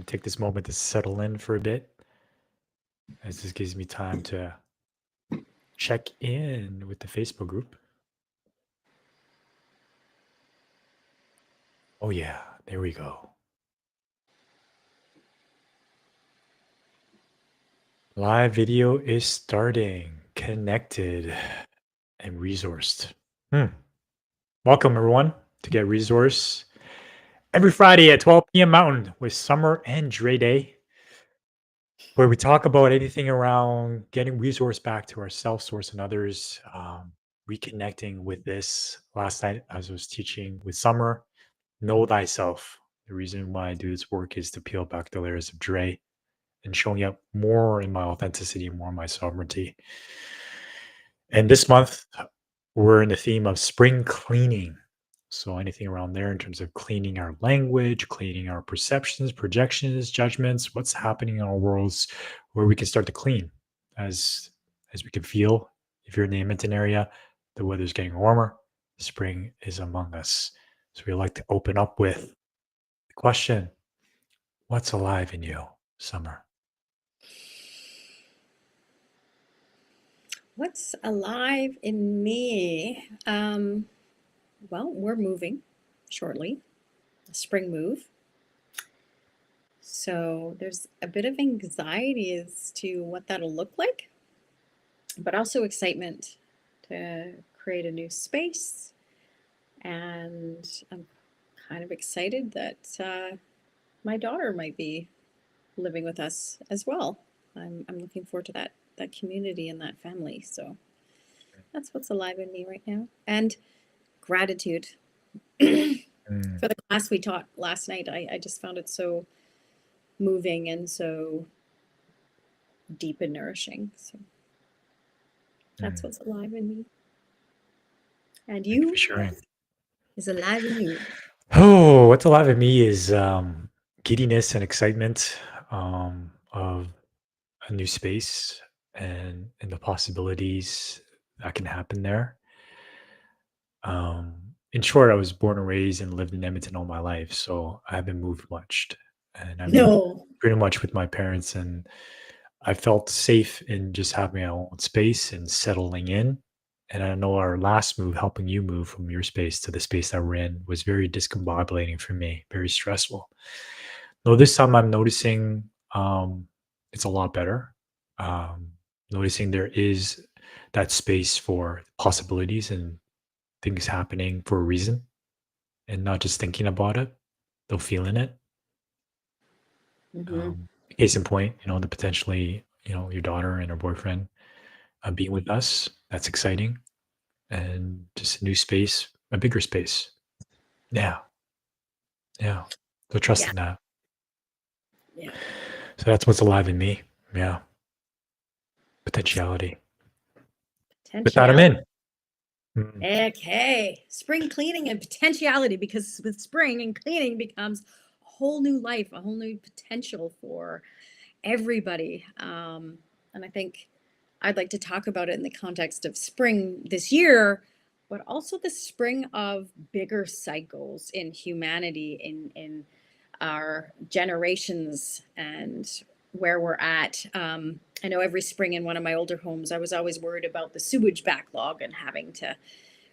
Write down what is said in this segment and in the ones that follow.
take this moment to settle in for a bit, as this gives me time to check in with the Facebook group. Oh, yeah, there we go. Live video is starting, connected and resourced. Welcome, everyone, to Get Resource every Friday at 12 p.m. Mountain with Summer and Dre Day, where we talk about anything around getting resource back to ourselves, source, and others. Reconnecting with this last night as I was teaching with Summer, know thyself. The reason why I do this work is to peel back the layers of Dre and showing up more in my authenticity, more in my sovereignty. And this month, we're in the theme of spring cleaning. So anything around there in terms of cleaning our language, cleaning our perceptions, projections, judgments, what's happening in our worlds, where we can start to clean as we can feel. If you're in the Edmonton area, the weather's getting warmer. Spring is among us. So we like to open up with the question: what's alive in you, Summer? What's alive in me? Well, we're moving shortly, a spring move. So there's a bit of anxiety as to what that'll look like, but also excitement to create a new space. And I'm kind of excited that my daughter might be living with us as well. I'm looking forward to that community and that family. So that's what's alive in me right now. And gratitude. Mm, For the class we taught last night, I just found it so moving and so deep and nourishing. So that's mm. what's alive in me. And Thank you for you, what sharing. is alive in you? Oh, what's alive in me is giddiness and excitement of a new space and the possibilities that can happen there. In short, I was born and raised and lived in Edmonton all my life, so I haven't moved much, and I moved No. pretty much with my parents, and I felt safe in just having my own space and settling in. And I know our last move, helping you move from your space to the space that we're in, was very discombobulating for me, very stressful. Though this time I'm noticing it's a lot better. Um, Noticing there is that space for possibilities and things happening for a reason and not just thinking about it, though feeling it. Hmm. Case in point, the potentially, your daughter and her boyfriend being with us. That's exciting. And just a new space, a bigger space. Yeah. Yeah. So Yeah. trusting that. Yeah. So that's what's alive in me. Yeah. Potentiality. With that, I'm Potentiality. in. Mm, Okay. Spring cleaning and potentiality, because with spring and cleaning becomes a whole new life, a whole new potential for everybody. And I think I'd like to talk about it in the context of spring this year, but also the spring of bigger cycles in humanity, in our generations, and where we're at. I know every spring in one of my older homes, I was always worried about the sewage backlog and having to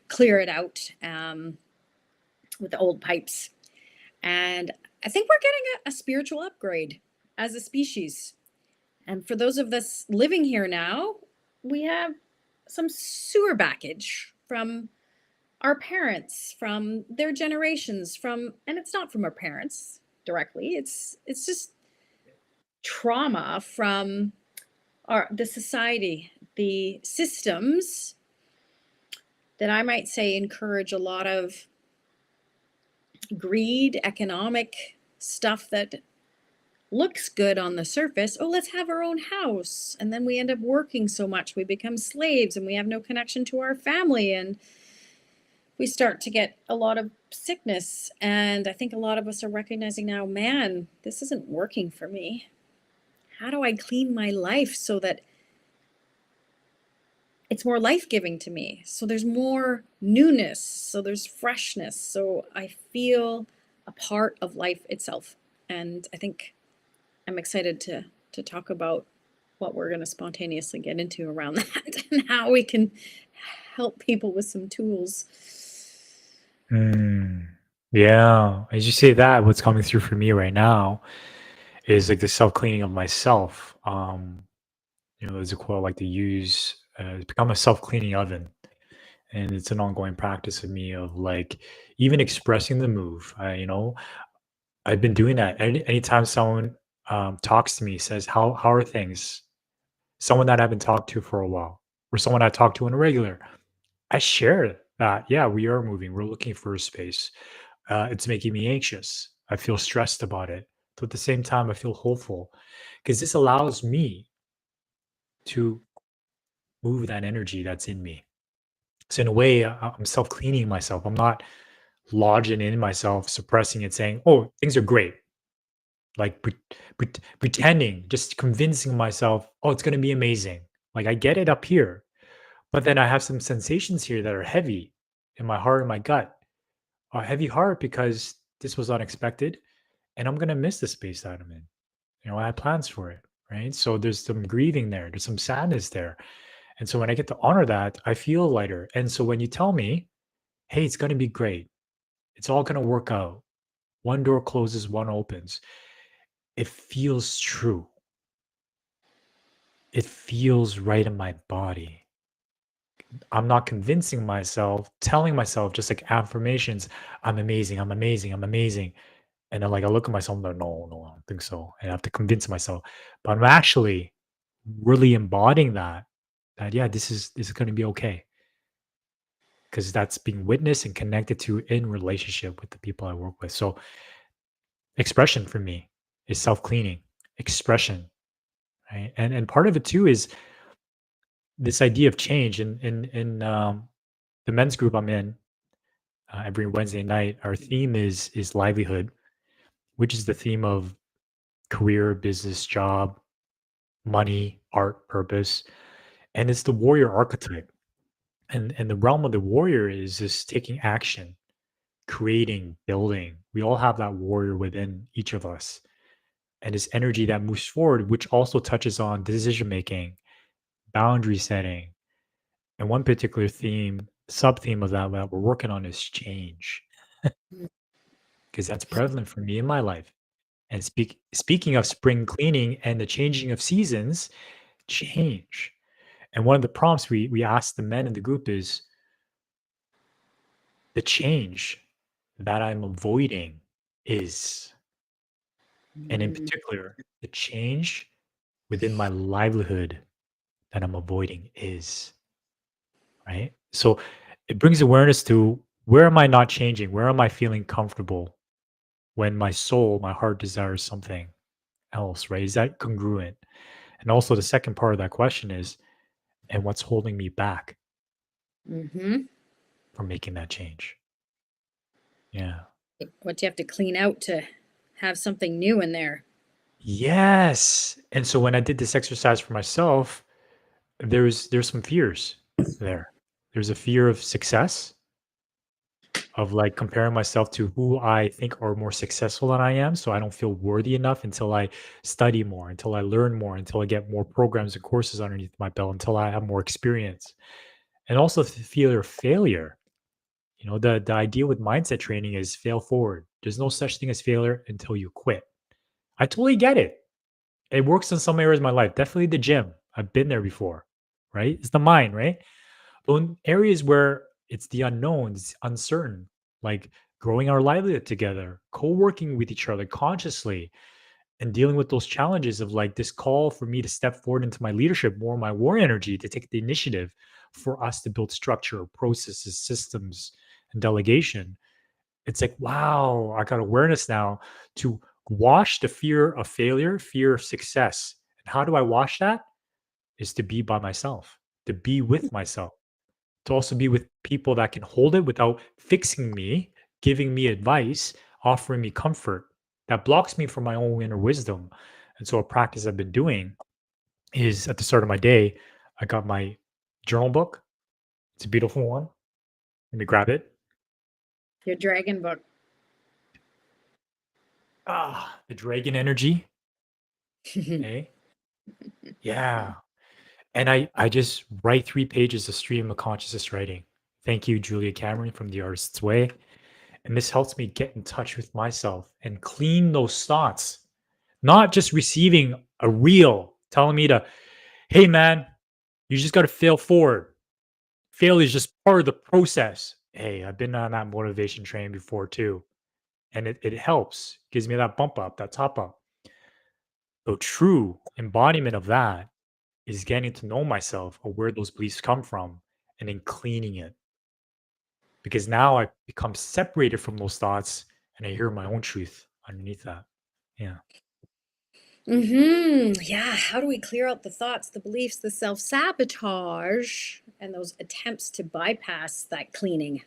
clear it out with the old pipes. And I think we're getting a spiritual upgrade as a species. And for those of us living here now, we have some sewer baggage from our parents, from their generations, and it's not from our parents directly. It's just trauma from the society, the systems that I might say encourage a lot of greed, economic stuff that looks good on the surface. Oh, let's have our own house. And then we end up working so much, we become slaves and we have no connection to our family. And we start to get a lot of sickness. And I think a lot of us are recognizing now, man, this isn't working for me. How do I clean my life so that it's more life giving to me? So there's more newness, so there's freshness. So I feel a part of life itself. And I think I'm excited to talk about what we're going to spontaneously get into around that and how we can help people with some tools. Mm. Yeah. As you say that, what's coming through for me right now is like the self cleaning of myself. There's a quote I like to use, become a self cleaning oven. And it's an ongoing practice of me of like even expressing the move. I've been doing that. Anytime someone talks to me, says, how are things? Someone that I haven't talked to for a while, or someone I talk to on a regular, I share that, yeah, we are moving. We're looking for a space. It's making me anxious. I feel stressed about it. But at the same time, I feel hopeful because this allows me to move that energy that's in me. So in a way, I'm self cleaning myself. I'm not lodging in myself, suppressing it, saying, "Oh, things are great." Like pretending, just convincing myself, "Oh, it's going to be amazing." Like I get it up here, but then I have some sensations here that are heavy in my heart and my gut. A heavy heart because this was unexpected, and I'm going to miss the space that I'm in. I had plans for it, right? So there's some grieving there. There's some sadness there. And so when I get to honor that, I feel lighter. And so when you tell me, hey, it's going to be great, it's all going to work out. One door closes, one opens. It feels true. It feels right in my body. I'm not convincing myself, telling myself just like affirmations, I'm amazing, I'm amazing, I'm amazing. And then like I look at myself, I'm like, no, no, I don't think so. And I have to convince myself. But I'm actually really embodying that yeah, this is gonna be okay. Because that's being witnessed and connected to in relationship with the people I work with. So expression for me is self-cleaning, expression, right? And part of it too is this idea of change. In the men's group I'm in, every Wednesday night, our theme is livelihood, which is the theme of career, business, job, money, art, purpose, and it's the warrior archetype. And the realm of the warrior is just taking action, creating, building. We all have that warrior within each of us, and this energy that moves forward, which also touches on decision making, boundary setting, and one particular theme, sub theme of that we're working on is change, because that's prevalent for me in my life. And speaking of spring cleaning and the changing of seasons, change. And one of the prompts we asked the men in the group is the change that I'm avoiding is, and in Mm. particular, the change within my livelihood that I'm avoiding is, right? So it brings awareness to where am I not changing? Where am I feeling comfortable when my soul, my heart desires something else, right? Is that congruent? And also the second part of that question is, and what's holding me back Hmm. from making that change? Yeah. What do you have to clean out to have something new in there? Yes. And so when I did this exercise for myself, there's some fears there. There's a fear of success, of like comparing myself to who I think are more successful than I am. So I don't feel worthy enough until I study more, until I learn more, until I get more programs and courses underneath my belt, until I have more experience. And also the fear of failure. The idea with mindset training is fail forward. There's no such thing as failure until you quit. I totally get it. It works in some areas of my life. Definitely the gym. I've been there before, right? It's the mind, right? But in areas where it's the unknown, it's uncertain, like growing our livelihood together, co-working with each other consciously, and dealing with those challenges of like this call for me to step forward into my leadership, more my war energy to take the initiative for us to build structure, processes, systems, and delegation. It's like, wow, I got awareness now to wash the fear of failure, fear of success. And how do I wash that? Is to be by myself, to be with myself, to also be with people that can hold it without fixing me, giving me advice, offering me comfort that blocks me from my own inner wisdom. And so, a practice I've been doing is at the start of my day, I got my journal book. It's a beautiful one. Let me grab it. Your dragon book. The dragon energy. Hey, yeah. And I just write 3 pages of stream of consciousness writing. Thank you, Julia Cameron from The Artist's Way. And this helps me get in touch with myself and clean those thoughts, not just receiving a reel telling me to, hey, man, you just got to fail forward. Failure is just part of the process. Hey, I've been on that motivation train before too. And it helps, gives me that bump up, that top up. The true embodiment of that is getting to know myself or where those beliefs come from and then cleaning it. Because now I become separated from those thoughts and I hear my own truth underneath that. Yeah. Yeah. How do we clear out the thoughts, the beliefs, the self sabotage, and those attempts to bypass that cleaning?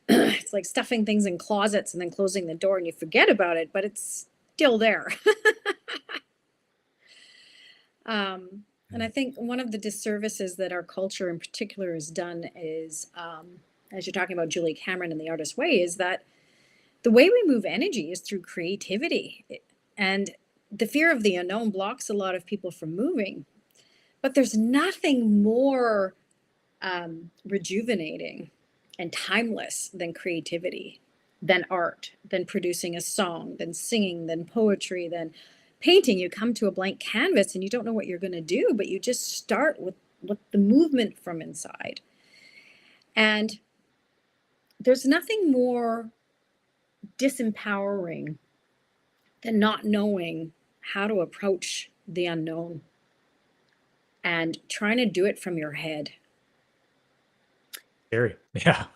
It's like stuffing things in closets and then closing the door and you forget about it, but it's still there. And I Mm. think one of the disservices that our culture in particular has done is, as you're talking about Julie Cameron and the artist way, is that the way we move energy is through creativity. And the fear of the unknown blocks a lot of people from moving. But there's nothing more rejuvenating and timeless than creativity, than art, than producing a song, than singing, than poetry, than painting. You come to a blank canvas and you don't know what you're going to do, but you just start with the movement from inside. And there's nothing more disempowering than not knowing how to approach the unknown and trying to do it from your head. Scary. Yeah.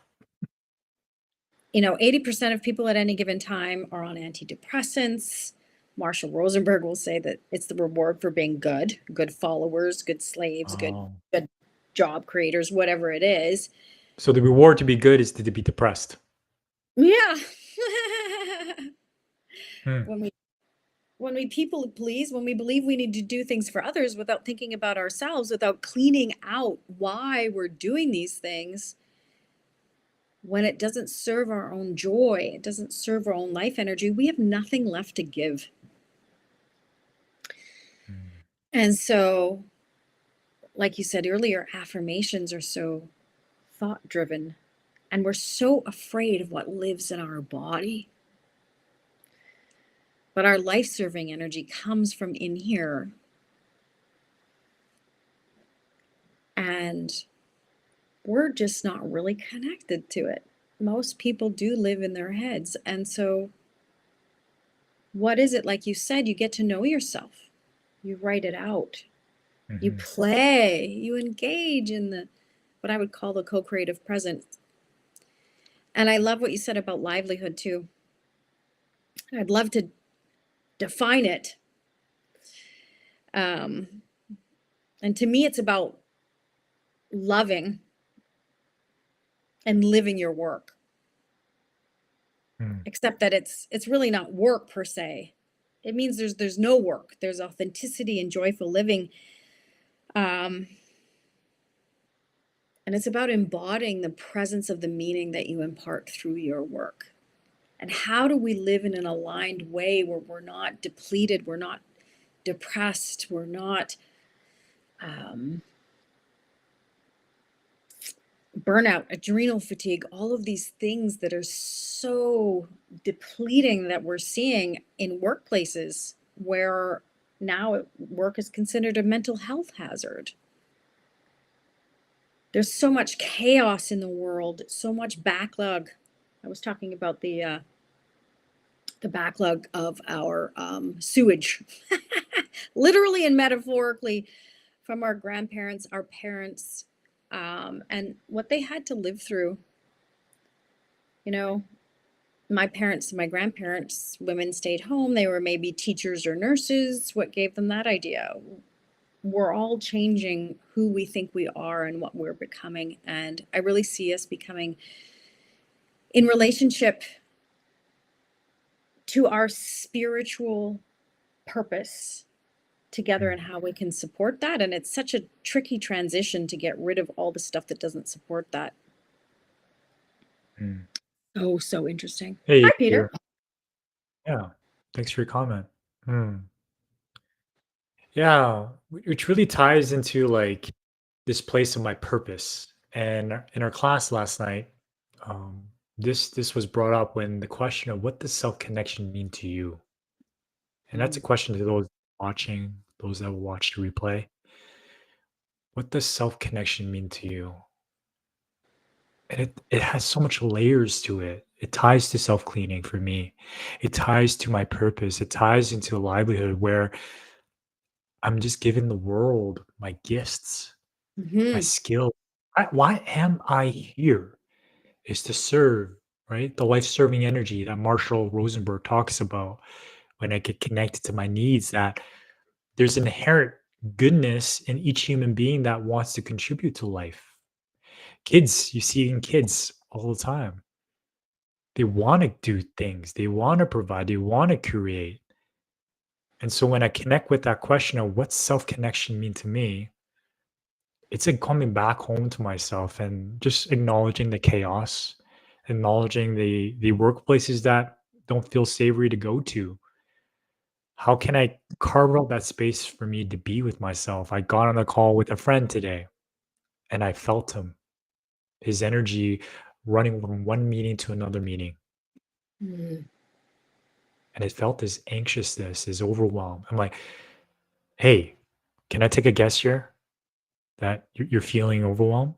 80% of people at any given time are on antidepressants. Marshall Rosenberg will say that it's the reward for being good followers, good slaves, Um, good job creators, whatever it is. so the reward to be good is to be depressed. Yeah. Hmm. when we when we people please, when we believe we need to do things for others without thinking about ourselves, without cleaning out why we're doing these things, when it doesn't serve our own joy, it doesn't serve our own life energy, we have nothing left to give. Mm. And so, like you said earlier, affirmations are so thought driven, and we're so afraid of what lives in our body. But our life serving energy comes from in here. And we're just not really connected to it. Most people do live in their heads. And so, what is it? Like you said, you get to know yourself, you write it out, you Mhm. play, you engage in the what I would call the co creative present. And I love what you said about livelihood too. I'd love to define it. Um, and to me, it's about loving and living your work, Mm. except that it's really not work per se. It means there's no work. There's authenticity and joyful living. Um, and it's about embodying the presence of the meaning that you impart through your work. And how do we live in an aligned way where we're not depleted, we're not depressed, we're not um, burnout, adrenal fatigue, all of these things that are so depleting that we're seeing in workplaces where now work is considered a mental health hazard. There's so much chaos in the world, so much backlog. I was talking about the backlog of our sewage, literally and metaphorically, from our grandparents, our parents, and what they had to live through. You know, my parents and my grandparents, women stayed home. They were maybe teachers or nurses. What gave them that idea? We're all changing who we think we are and what we're becoming. And I really see us becoming in relationship to our spiritual purpose together Mm. and how we can support that. And it's such a tricky transition to get rid of all the stuff that doesn't support that. Mm. Oh, so interesting. Hey, Hi, Peter. here. Yeah. Thanks for your comment. Hmm. Yeah, which really ties into like this place of my purpose. And in our class last night, um, this was brought up when the question of what does self connection mean to you, and that's a Mm. question to those watching, those that will watch the replay. What does self connection mean to you? And it has so much layers to it. It ties to self cleaning for me. It ties to my purpose. It ties into a livelihood where I'm just giving the world my gifts, my Mhm. skill. Why am I here? Is to serve, right? The life serving energy that Marshall Rosenberg talks about when I get connected to my needs, that there's inherent goodness in each human being that wants to contribute to life. Kids, you see in kids all the time. They want to do things, they want to provide, they want to create. And so when I connect with that question of what self connection mean to me, it's like coming back home to myself and just acknowledging the chaos, acknowledging the workplaces that don't feel savory to go to. How can I carve out that space for me to be with myself? I got on a call with a friend today and I felt him, his energy running from one meeting to another meeting. Mm. And it felt his anxiousness, his overwhelm. I'm like, hey, can I take a guess here that you're feeling overwhelmed?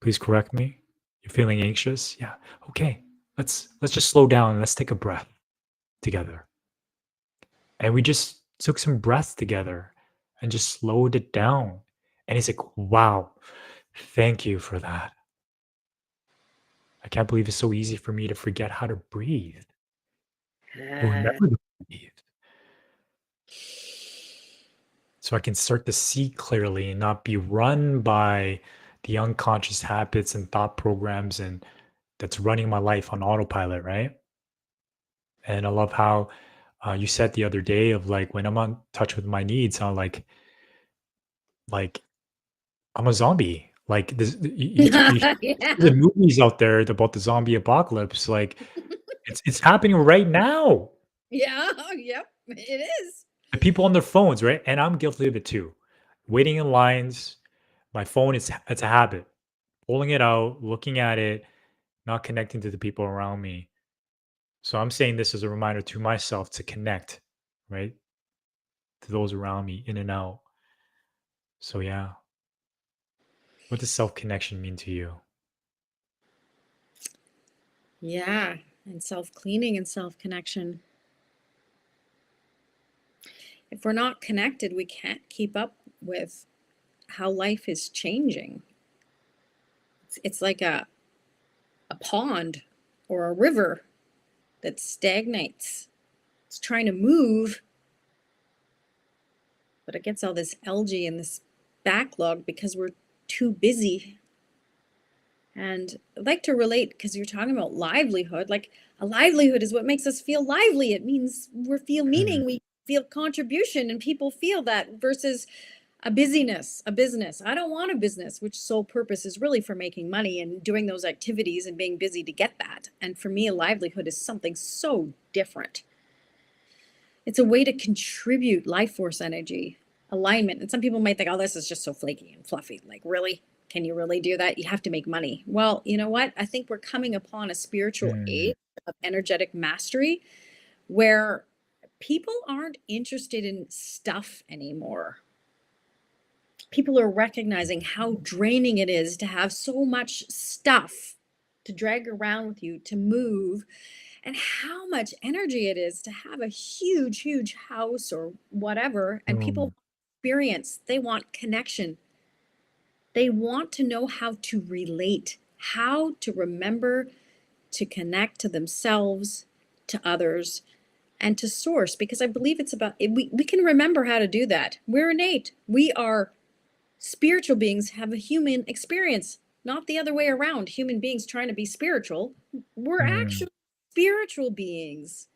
Please correct me. You're feeling anxious? Yeah. Okay. Let's just slow down and let's take a breath together. And we just took some breaths together and just slowed it down. And he's like, wow, thank you for that. I can't believe it's so easy for me to forget how to breathe or Ah. remember to breathe. So I can start to see clearly and not be run by the unconscious habits and thought programs and that's running my life on autopilot, right? And I love how you said the other day of like when I'm on touch with my needs, I'm like I'm a zombie. Like this, you see Yeah. the movies out there about the zombie apocalypse. Like it's happening right now. Yeah. Yep. It is. The people on their phones, right? And I'm guilty of it too. Waiting in lines, my phone is it's a habit. Pulling it out, looking at it, not connecting to the people around me. So I'm saying this as a reminder to myself to connect, right? To those around me, in and out. So yeah, what does self connection mean to you? Yeah. And self cleaning and self connection. If we're not connected, we can't keep up with how life is changing. It's like a pond or a river that stagnates. It's trying to move, but it gets all this algae and this backlog because we're too busy. And I'd like to relate because you're talking about livelihood. Like a livelihood is what makes us feel lively. It means we feel Mm, meaning, we feel contribution, and people feel that versus a busyness, a business. I don't want a business, which sole purpose is really for making money and doing those activities and being busy to get that. And for me, a livelihood is something so different. It's a way to contribute life force energy, alignment. And some people might think, oh, this is just so flaky and fluffy. Like, really? Can you really do that? You have to make money. Well, you know what? I think we're coming upon a spiritual mm, age of energetic mastery where people aren't interested in stuff anymore. People are recognizing how draining it is to have so much stuff to drag around with you, to move, and how much energy it is to have a huge, huge house or whatever. And mm, people experience, they want connection. They want to know how to relate, how to remember to connect to themselves, to others, and to source. Because I believe it's about, we can remember how to do that. We're innate. We are spiritual beings, have a human experience, not the other way around. Human beings trying to be spiritual. We're mm, actually spiritual beings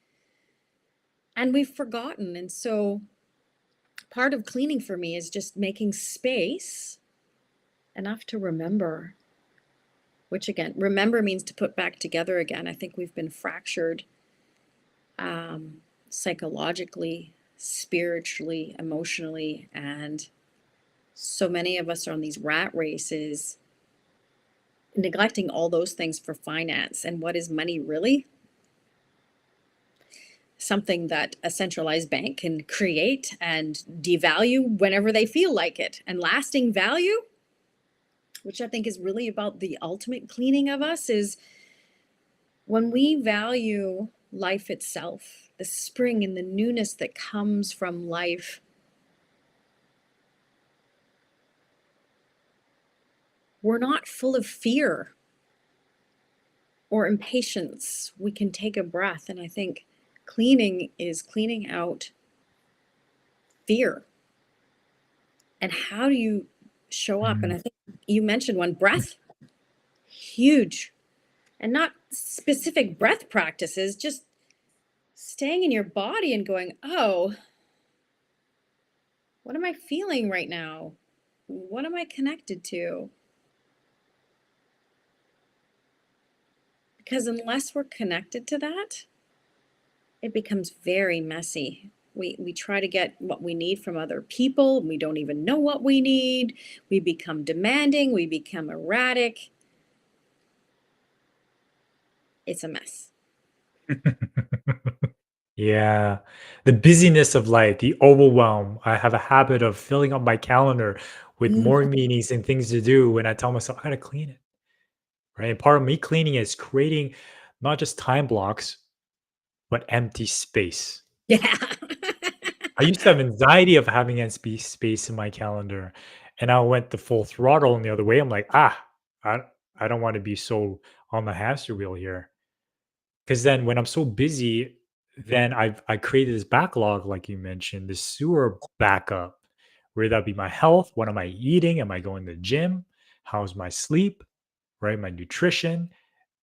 and we've forgotten. And so part of cleaning for me is just making space enough to remember, which again, remember means to put back together again. I think we've been fractured psychologically, spiritually, emotionally, and so many of us are on these rat races, neglecting all those things for finance. And what is money really? Something that a centralized bank can create and devalue whenever they feel like it. And lasting value, which I think is really about the ultimate cleaning of us, is when we value life itself, the spring and the newness that comes from life. We're not full of fear or impatience. We can take a breath. And I think cleaning is cleaning out fear. And how do you show up? And Mm. I think you mentioned one, breath, huge. And not specific breath practices, just staying in your body and going, oh, what am I feeling right now? What am I connected to? Because unless we're connected to that, it becomes very messy. We try to get what we need from other people, and we don't even know what we need. We become demanding, we become erratic. It's a mess. Yeah. The busyness of life, the overwhelm. I have a habit of filling up my calendar with more Mhm. meetings and things to do when I tell myself I gotta clean it. Right. And part of me cleaning is creating not just time blocks, but empty space. Yeah. I used to have anxiety of having empty space in my calendar, and I went the full throttle in the other way. I'm like, I, I don't want to be so on the hamster wheel here. Because then when I'm so busy, then I created this backlog, like you mentioned, this sewer backup, where that be my health. What am I eating? Am I going to the gym? How's my sleep? Right? My nutrition.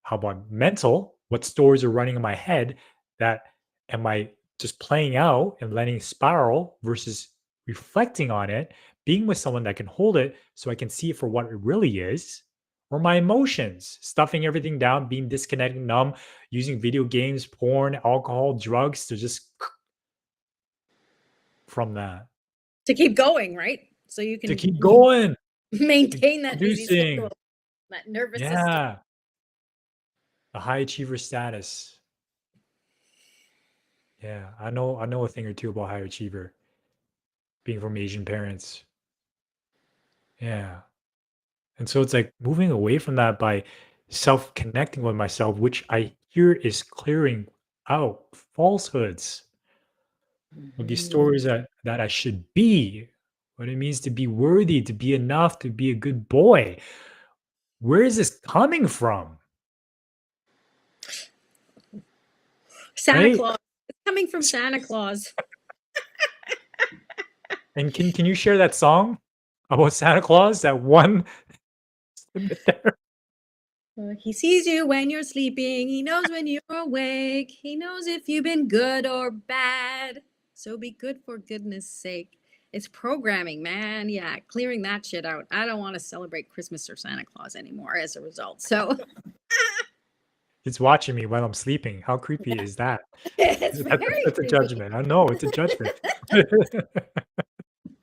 How about mental? What stories are running in my head that am I just playing out and letting it spiral versus reflecting on it, being with someone that can hold it so I can see it for what it really is? Or my emotions, stuffing everything down, being disconnected, numb, using video games, porn, alcohol, drugs to just from that. To keep going, right? So you To can keep going, to keep maintain that busy producing. schedule, that nervous system. Yeah. A high achiever status. Yeah. I know a thing or two about high achiever. Being from Asian parents. Yeah. And so it's like moving away from that by self connecting with myself, which I hear is clearing out falsehoods of these Mhm. stories that I should be, what it means to be worthy, to be enough, to be a good boy. Where is this coming from? Santa Right? Claus. It's coming from Santa Claus. And can you share that song about Santa Claus? That one snippet there? He sees you when you're sleeping. He knows when you're awake. He knows if you've been good or bad. So be good for goodness sake. It's programming, man. Yeah, clearing that shit out. I don't want to celebrate Christmas or Santa Claus anymore as a result. So It's watching me while I'm sleeping. How creepy is that? it's very That's a creepy. judgment. I know it's a judgment.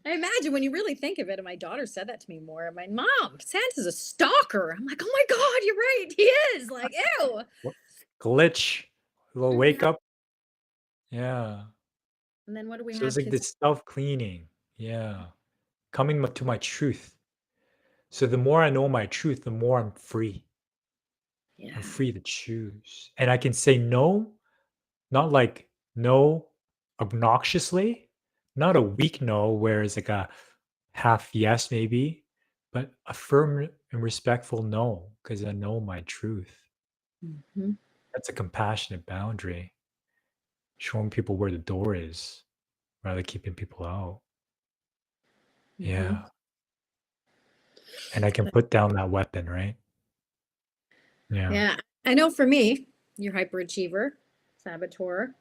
I imagine when you really think of it, and my daughter said that to me more. My mom, Santa's a stalker. I'm like, oh my God, you're right. He is. Like, ew. What glitch, a little wake Mhm. up. Yeah. And then what do we So it's have like kids? this self-cleaning. Yeah. Coming to my truth. So the more I know my truth, the more I'm free. I'm Yeah. free to choose. And I can say no, not like no obnoxiously, not a weak no where it's like a half yes maybe, but a firm and respectful no because I know my truth. Mhm. That's a compassionate boundary, showing people where the door is rather keeping people out. Mhm. Yeah. And I can put down that weapon, right? Yeah. Yeah. I know for me, you're hyperachiever, saboteur,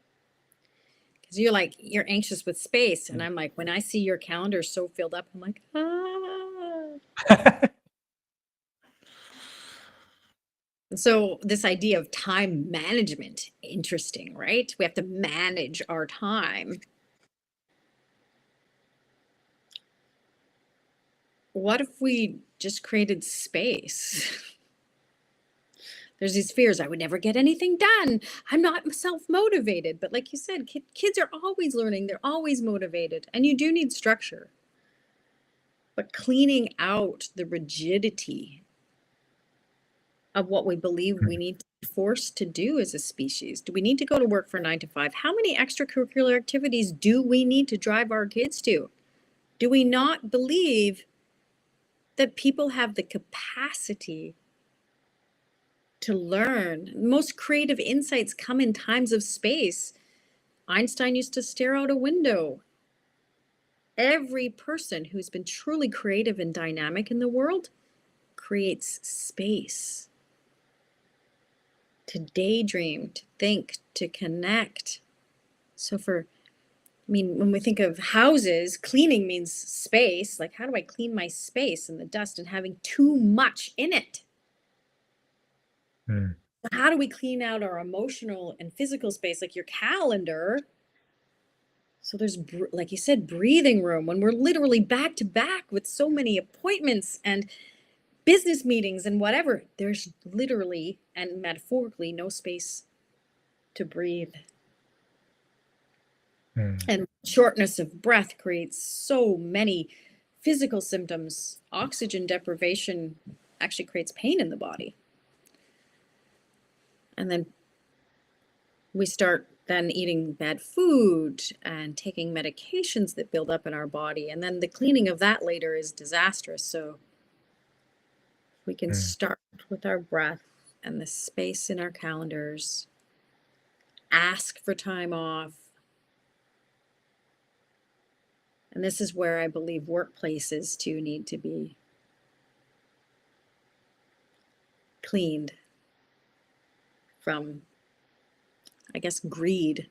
because you're like, you're anxious with space. And I'm like, when I see your calendar so filled up, I'm like, ah. And so this idea of time management, interesting, right? We have to manage our time. what if we just created space? There's these fears, I would never get anything done. I'm not self-motivated. But like you said, kids are always learning, they're always motivated, and you do need structure. But cleaning out the rigidity of what we believe we Mm, need to be forced to do as a species. Do we need to go to work for 9 to 5? How many extracurricular activities do we need to drive our kids to? Do we not believe that people have the capacity to learn? Most creative insights come in times of space. Einstein used to stare out a window. Every person who's been truly creative and dynamic in the world creates space to daydream, to think, to connect. So when we think of houses, cleaning means space. Like, how do I clean my space and the dust and having too much in it? mm, How do we clean out our emotional and physical space, like your calendar? So there's, like you said, breathing room when we're literally back to back with so many appointments and business meetings and whatever. There's literally and metaphorically no space to breathe. mm, And shortness of breath creates so many physical symptoms. Oxygen deprivation actually creates pain in the body. And then we start then eating bad food and taking medications that build up in our body. And then the cleaning of that later is disastrous. So we can mm. start with our breath and the space in our calendars, ask for time off. And this is where I believe workplaces too need to be cleaned from, I guess, greed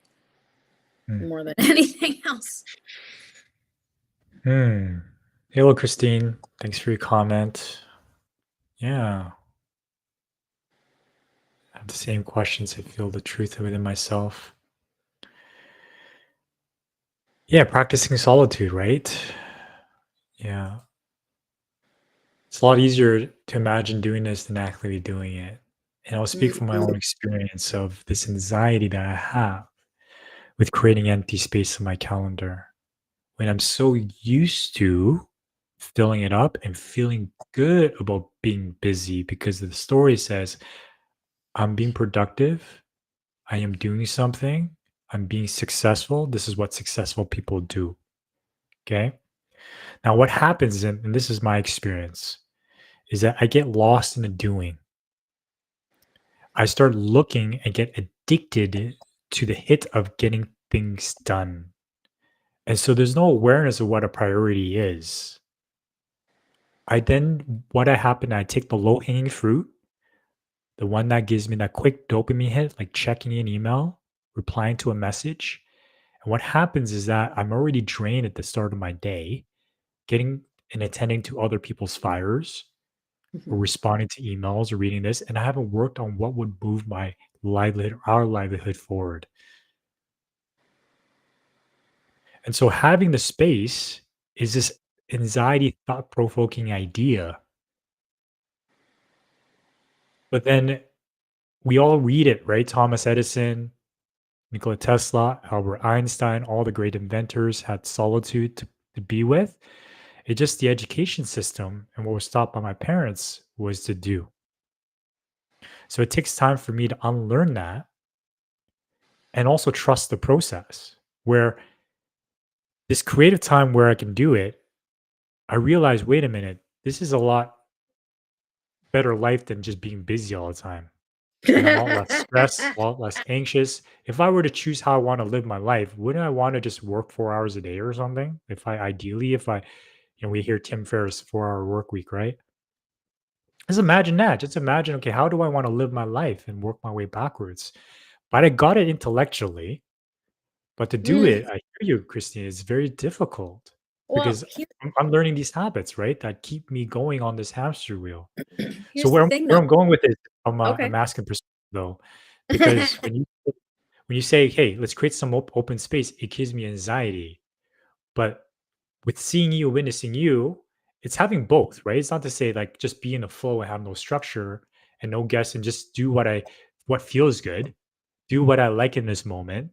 Mm. more than anything else. Hmm. Hello, Christine. Thanks for your comment. Yeah, I have the same questions. I feel the truth within myself. Yeah, practicing solitude, right? Yeah, it's a lot easier to imagine doing this than actually doing it. And I'll speak from my Mhm. own experience of this anxiety that I have with creating empty space in my calendar. When I'm so used to filling it up and feeling good about being busy because the story says I'm being productive, I am doing something, I'm being successful. This is what successful people do. Okay. Now, what happens, and this is my experience, is that I get lost in the doing. I start looking and get addicted to the hit of getting things done. And so there's no awareness of what a priority is. What I happen, I take the low hanging fruit, the one that gives me that quick dopamine hit, like checking an email, replying to a message. And what happens is that I'm already drained at the start of my day, getting and attending to other people's fires or Mhm. responding to emails or reading this. And I haven't worked on what would move my livelihood, our livelihood forward. And so having the space is this anxiety, thought provoking idea. But then we all read it, right? Thomas Edison, Nikola Tesla, Albert Einstein, all the great inventors had solitude to be with. It just the education system and what was taught by my parents was to do. So it takes time for me to unlearn that and also trust the process where this creative time where I can do it, I realize, wait a minute, this is a lot better life than just being busy all the time. And a lot less stress, a lot less anxious. If I were to choose how I want to live my life, wouldn't I want to just work 4 hours a day or something? If I, we hear Tim Ferriss 4 hour work week, right? Just imagine that. Just imagine, okay, how do I want to live my life and work my way backwards? But I got it intellectually, but to do Mm. it, I hear you, Christine, it's very difficult Well, because I'm learning these habits, right? That keep me going on this hamster wheel. So here's the thing where though. I'm going with this from a Okay. masculine perspective, though, because when you say, "Hey, let's create some open space," it gives me anxiety. But with seeing you, witnessing you, it's having both, right? It's not to say like just be in the flow and have no structure and no guess and just do what feels good, do what I like in this moment.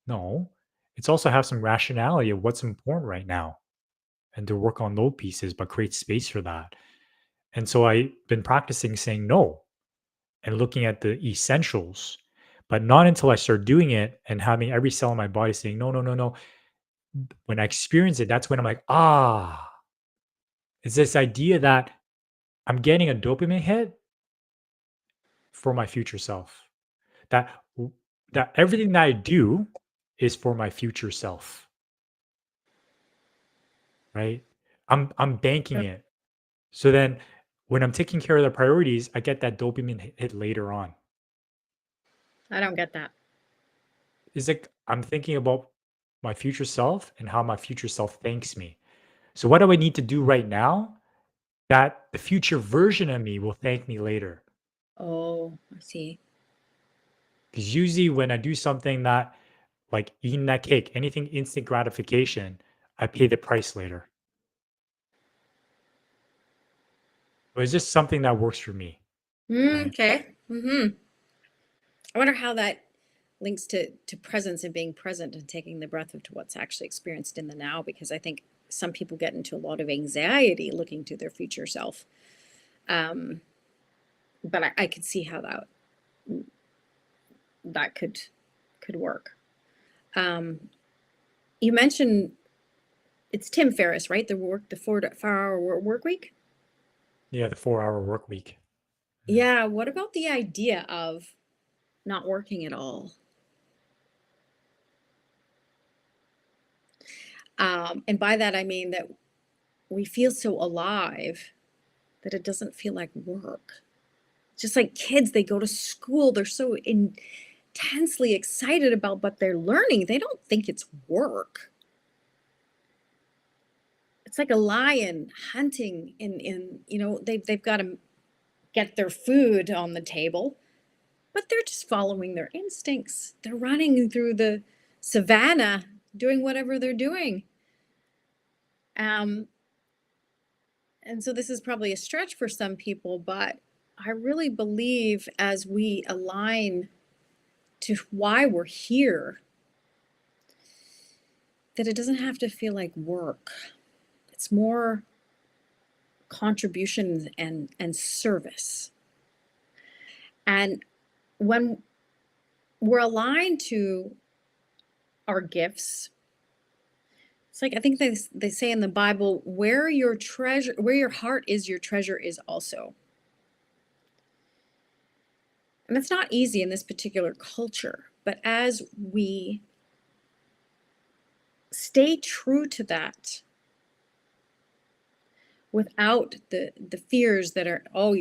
No, it's also have some rationality of what's important right now and to work on those pieces, but create space for that. And so I've been practicing saying no and looking at the essentials, but not until I start doing it and having every cell in my body saying, no, no, no, no. When I experience it, that's when I'm like, it's this idea that I'm getting a dopamine hit for my future self. That that everything that I do is for my future self, right? I'm banking it. So then when I'm taking care of the priorities, I get that dopamine hit later on. I don't get that. It's like I'm thinking about my future self and how my future self thanks me. So what do I need to do right now that the future version of me will thank me later? Oh, I see. Because usually when I do something that like eating that cake, anything instant gratification, I pay the price later. But it's just something that works for me, right? Okay. I wonder how that links to presence and being present and taking the breath of to what's actually experienced in the now, because I think some people get into a lot of anxiety looking to their future self. Um, but I could see how that could work. Um, you mentioned it's Tim Ferriss, right? The 4 hour work week. Yeah, the 4-hour work week. Yeah. Yeah. What about the idea of not working at all? And by that I mean that we feel so alive that it doesn't feel like work. Just like kids, they go to school, they're so intensely excited about what they're learning. They don't think it's work. It's like a lion hunting in they've got to get their food on the table, but they're just following their instincts. They're running through the savannah doing whatever they're doing. Um, and so this is probably a stretch for some people, but I really believe as we align to why we're here, that it doesn't have to feel like work. It's more contribution and service. And when we're aligned to our gifts, it's like I think they say in the Bible, where your heart is, your treasure is also. And it's not easy in this particular culture, but as we stay true to that without the fears that are, oh,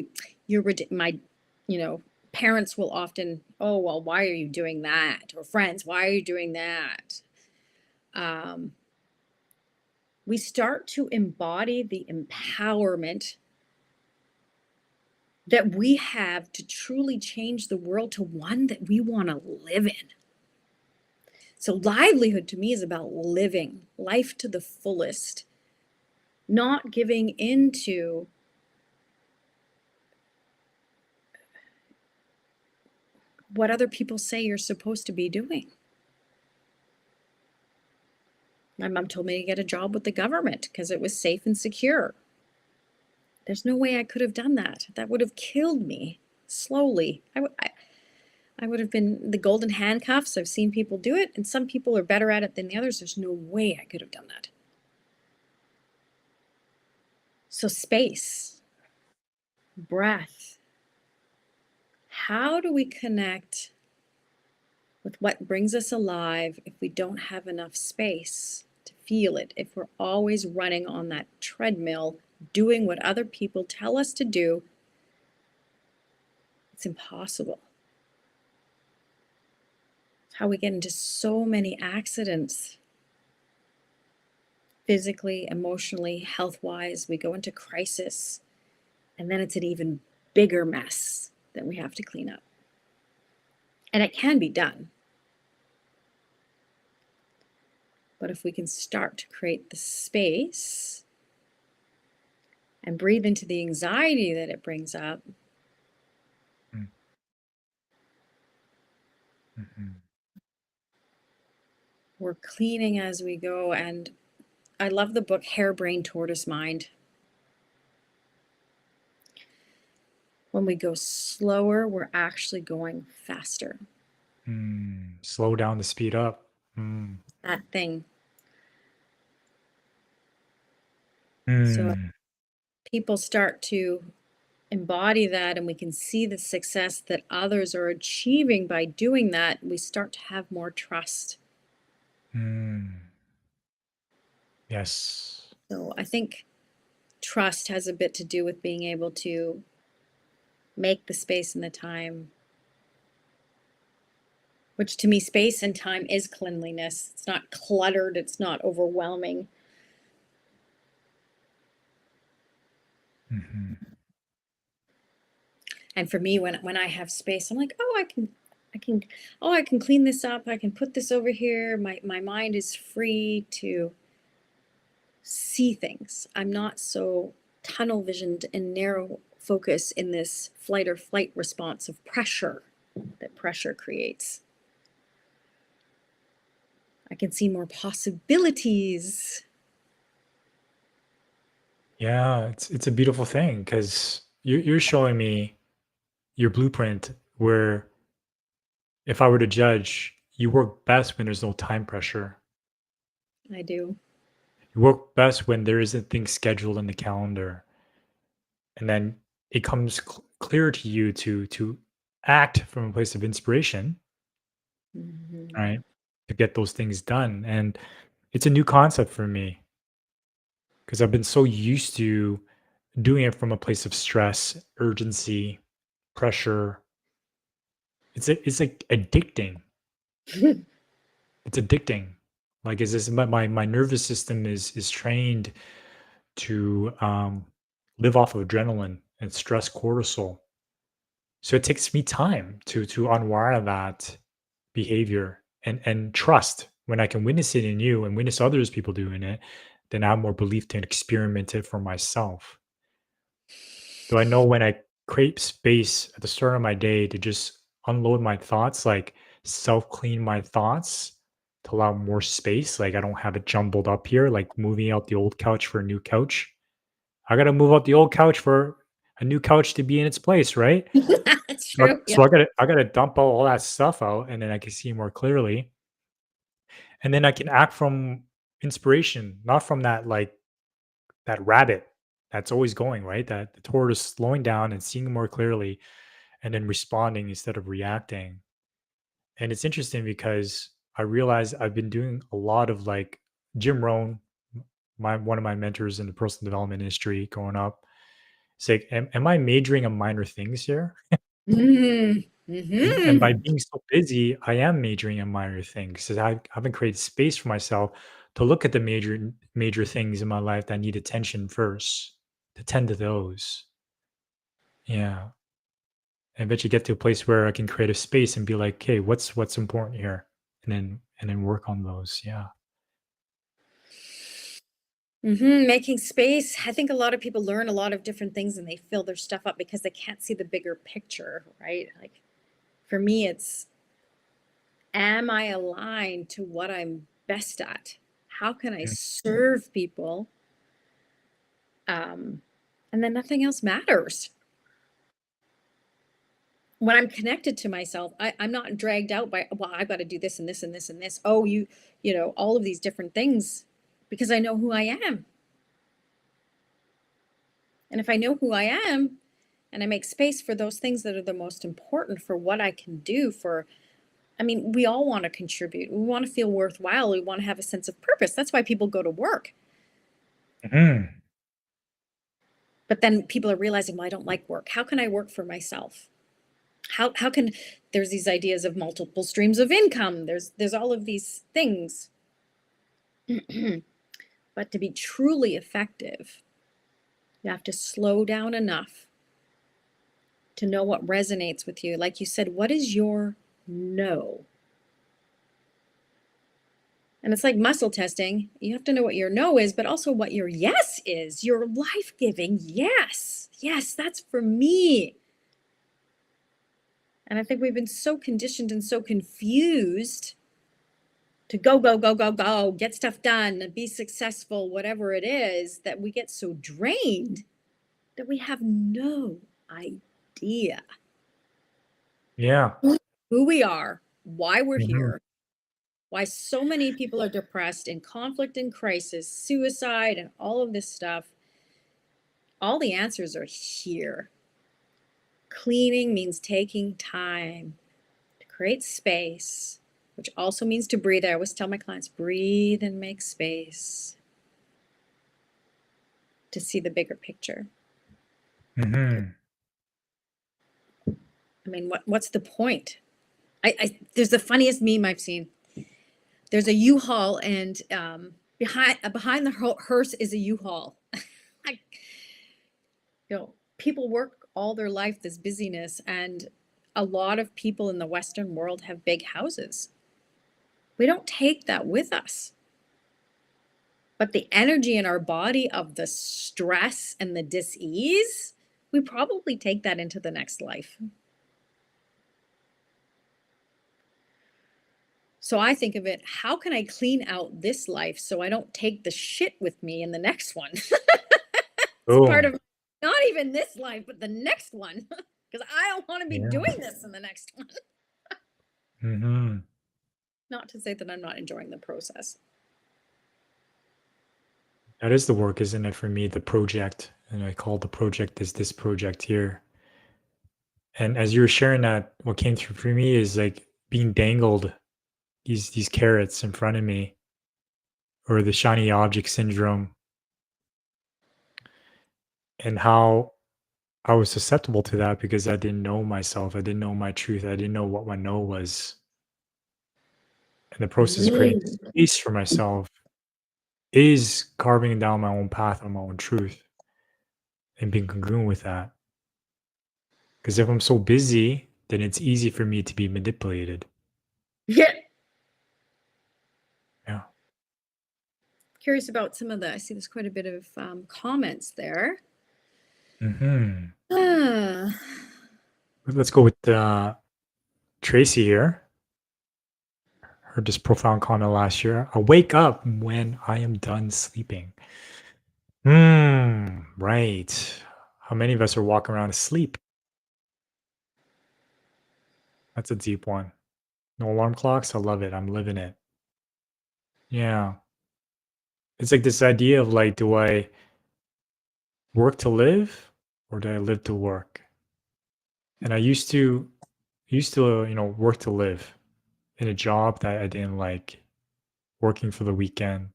my you know parents will often, oh, well, why are you doing that, or friends, why are you doing that? um, we start to embody the empowerment that we have to truly change the world to one that we want to live in. So livelihood to me is about living life to the fullest, not giving into what other people say you're supposed to be doing. My mom told me to get a job with the government because it was safe and secure. There's no way I could have done that. That would have killed me slowly. I would have been the golden handcuffs. I've seen people do it, and some people are better at it than the others. There's no way I could have done that. So, space, breath. How do we connect with what brings us alive if we don't have enough space to feel it? If we're always running on that treadmill, doing what other people tell us to do, it's impossible. It's how we get into so many accidents, physically, emotionally, health wise. We go into crisis, and then it's an even bigger mess that we have to clean up. And it can be done. But if we can start to create the space and breathe into the anxiety that it brings up, Mm, mhm, we're cleaning as we go. And I love the book Harebrained Tortoise Mind. When we go slower, we're actually going faster. slow down to speed up. Mm, That thing. So mm, people start to embody that and we can see the success that others are achieving by doing that, we start to have more trust. mm. Yes. So I think trust has a bit to do with being able to make the space and the time, which to me, space and time is cleanliness. It's not cluttered, it's not overwhelming. Mhm. And for me, when I have space, I'm like, oh, I can clean this up. I can put this over here. My mind is free to see things. I'm not so tunnel visioned and narrow focus in this flight or flight response of pressure that pressure creates. I can see more possibilities. Yeah, it's a beautiful thing because you're showing me your blueprint where if I were to judge, you work best when there's no time pressure. I do. You work best when there isn't things scheduled in the calendar, and then it comes clear to you to act from a place of inspiration, Mhm. right? To get those things done, and it's a new concept for me because I've been so used to doing it from a place of stress, urgency, pressure. It's like addicting. It's addicting. Like is this my nervous system is trained to live off of adrenaline and stress cortisol. So it takes me time to unwire that behavior and trust when I can witness it in you and witness others people doing it, then I have more belief to experiment it for myself. So I know when I create space at the start of my day to just unload my thoughts, like self clean my thoughts to allow more space. Like I don't have it jumbled up here, like moving out the old couch for a new couch. I got to move out the old couch for a new couch to be in its place, right? That's So, true. so Yep. I gotta dump all that stuff out, and then I can see more clearly, and then I can act from inspiration, not from that like that rabbit that's always going right. That the tortoise slowing down and seeing more clearly, and then responding instead of reacting. And it's interesting because I realize I've been doing a lot of like Jim Rohn, my one of my mentors in the personal development industry growing up. It's like, am I majoring in minor things here? Mm. And by Mhm. being so busy, I am majoring in minor things. So I haven't created space for myself to look at the major things in my life that need attention first, to tend to those. Yeah. I bet you get to a place where I can create a space and be like, "Hey, what's important here?" And then work on those. Yeah. Making space. I think a lot of people learn a lot of different things and they fill their stuff up because they can't see the bigger picture, right? Like for me, it's, am I aligned to what I'm best at? How can I Mm, serve people? Um, and then nothing else matters. When I'm connected to myself, I'm not dragged out by, well, I've got to do this and this and this and this. Oh, all of these different things because I know who I am. And if I know who I am and I make space for those things that are the most important for what I can do for, I mean, we all want to contribute. We want to feel worthwhile. We want to have a sense of purpose. That's why people go to work. mhm. But then people are realizing, well, I don't like work. How can I work for myself? How can, there's these ideas of multiple streams of income. There's all of these things. But to be truly effective, you have to slow down enough to know what resonates with you. Like you said, what is your no? And it's like muscle testing. You have to know what your no is, but also what your yes is. Your life giving yes. Yes, that's for me. And I think we've been so conditioned and so confused to go, go, go, go, go, get stuff done, and be successful, whatever it is, that we get so drained that we have no idea Yeah. who we are, why we're Mhm. here, why so many people are depressed, in conflict and crisis, suicide, and all of this stuff. All the answers are here. Cleaning means taking time to create space, which also means to breathe. I always tell my clients, breathe and make space to see the bigger picture. Mhm. I mean, what's the point? There's the funniest meme I've seen. There's a U-Haul, and behind the hearse is a U-Haul. Like, people work all their life, this busyness, and a lot of people in the Western world have big houses. We don't take that with us. But the energy in our body of the stress and the dis-ease, we probably take that into the next life. So I think of it, how can I clean out this life so I don't take the shit with me in the next one? It's part Boom. of not even this life, but the next one, because I don't want to be Yeah. doing this in the next one. Mhm. Not to say that I'm not enjoying the process. That is the work, isn't it, for me, the project, and I call the project this project here. And as you were sharing that, what came through for me is like being dangled these carrots in front of me, or the shiny object syndrome, and how I was susceptible to that because I didn't know myself. I didn't know my truth. I didn't know what my no was. And the process of creating Mm. space for myself is carving down my own path on my own truth and being congruent with that. Because if I'm so busy, then it's easy for me to be manipulated. Yeah. Yeah. Curious about some of the, I see there's quite a bit of comments there. Hmm. Ah, Let's go with Tracy here. Heard this profound comment last year. I wake up when I am done sleeping. Right. How many of us are walking around asleep? That's a deep one. No alarm clocks. I love it. I'm living it. Yeah. It's like this idea of like, do I work to live or do I live to work? And I used to, work to live in a job that I didn't like, working for the weekend,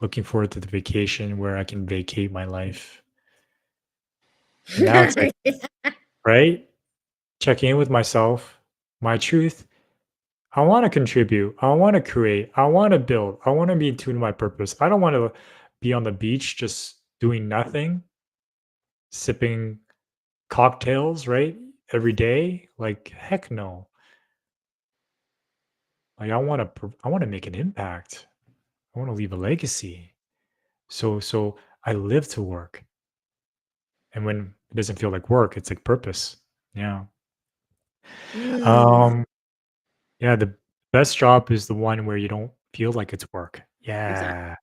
looking forward to the vacation where I can vacate my life. And now it's like, right? Checking in with myself, my truth. I want to contribute. I want to create. I want to build. I want to be in tune to my purpose. I don't want to be on the beach just doing nothing, sipping cocktails, right? Every day. Like, heck no. Like, I want to make an impact. I want to leave a legacy. So I live to work. And when it doesn't feel like work, it's like purpose. Yeah. mm, Um, yeah, the best job is the one where you don't feel like it's work. exactly. Yeah.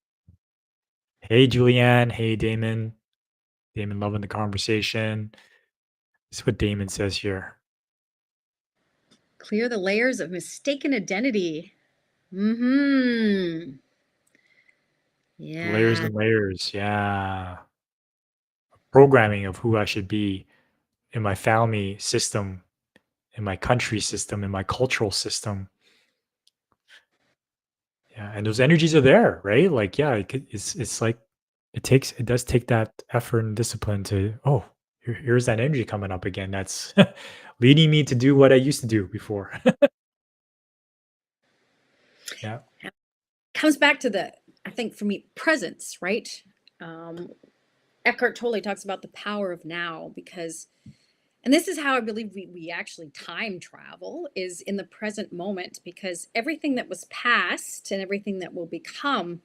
Hey, Julianne. Hey, Damon. Damon loving the conversation. This is what Damon says here. Clear the layers of mistaken identity. Mm-hmm. The layers Yeah. and layers. Yeah. Programming of who I should be in my family system, in my country system, in my cultural system. Yeah. And those energies are there, right? Like, yeah, it's like it does take that effort and discipline to, oh, here's that energy coming up again. That's leading me to do what I used to do before. Yeah. Comes back to the, I think for me, presence, right? Um, Eckhart Tolle talks about the power of now, because And this is how I believe we actually time travel, is in the present moment, because everything that was past and everything that will become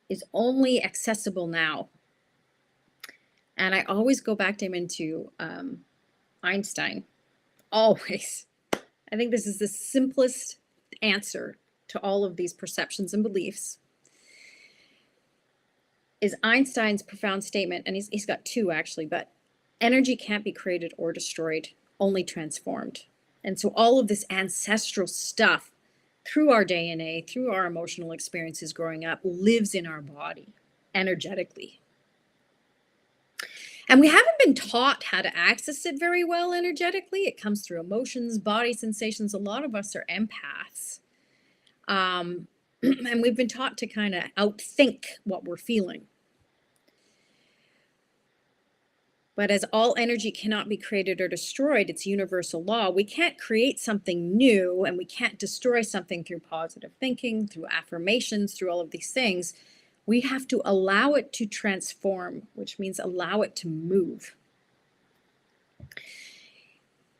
is only accessible now. And I always go back to him into Einstein. Always. I think this is the simplest answer to all of these perceptions and beliefs, is Einstein's profound statement, and he's got two actually, but energy can't be created or destroyed, only transformed. And so all of this ancestral stuff through our DNA, through our emotional experiences growing up, lives in our body energetically. And we haven't been taught how to access it very well energetically. It comes through emotions, body sensations. A lot of us are empaths. And we've been taught to kind of outthink what we're feeling. But as all energy cannot be created or destroyed, it's universal law. We can't create something new, and we can't destroy something through positive thinking, through affirmations, through all of these things. We have to allow it to transform, which means allow it to move.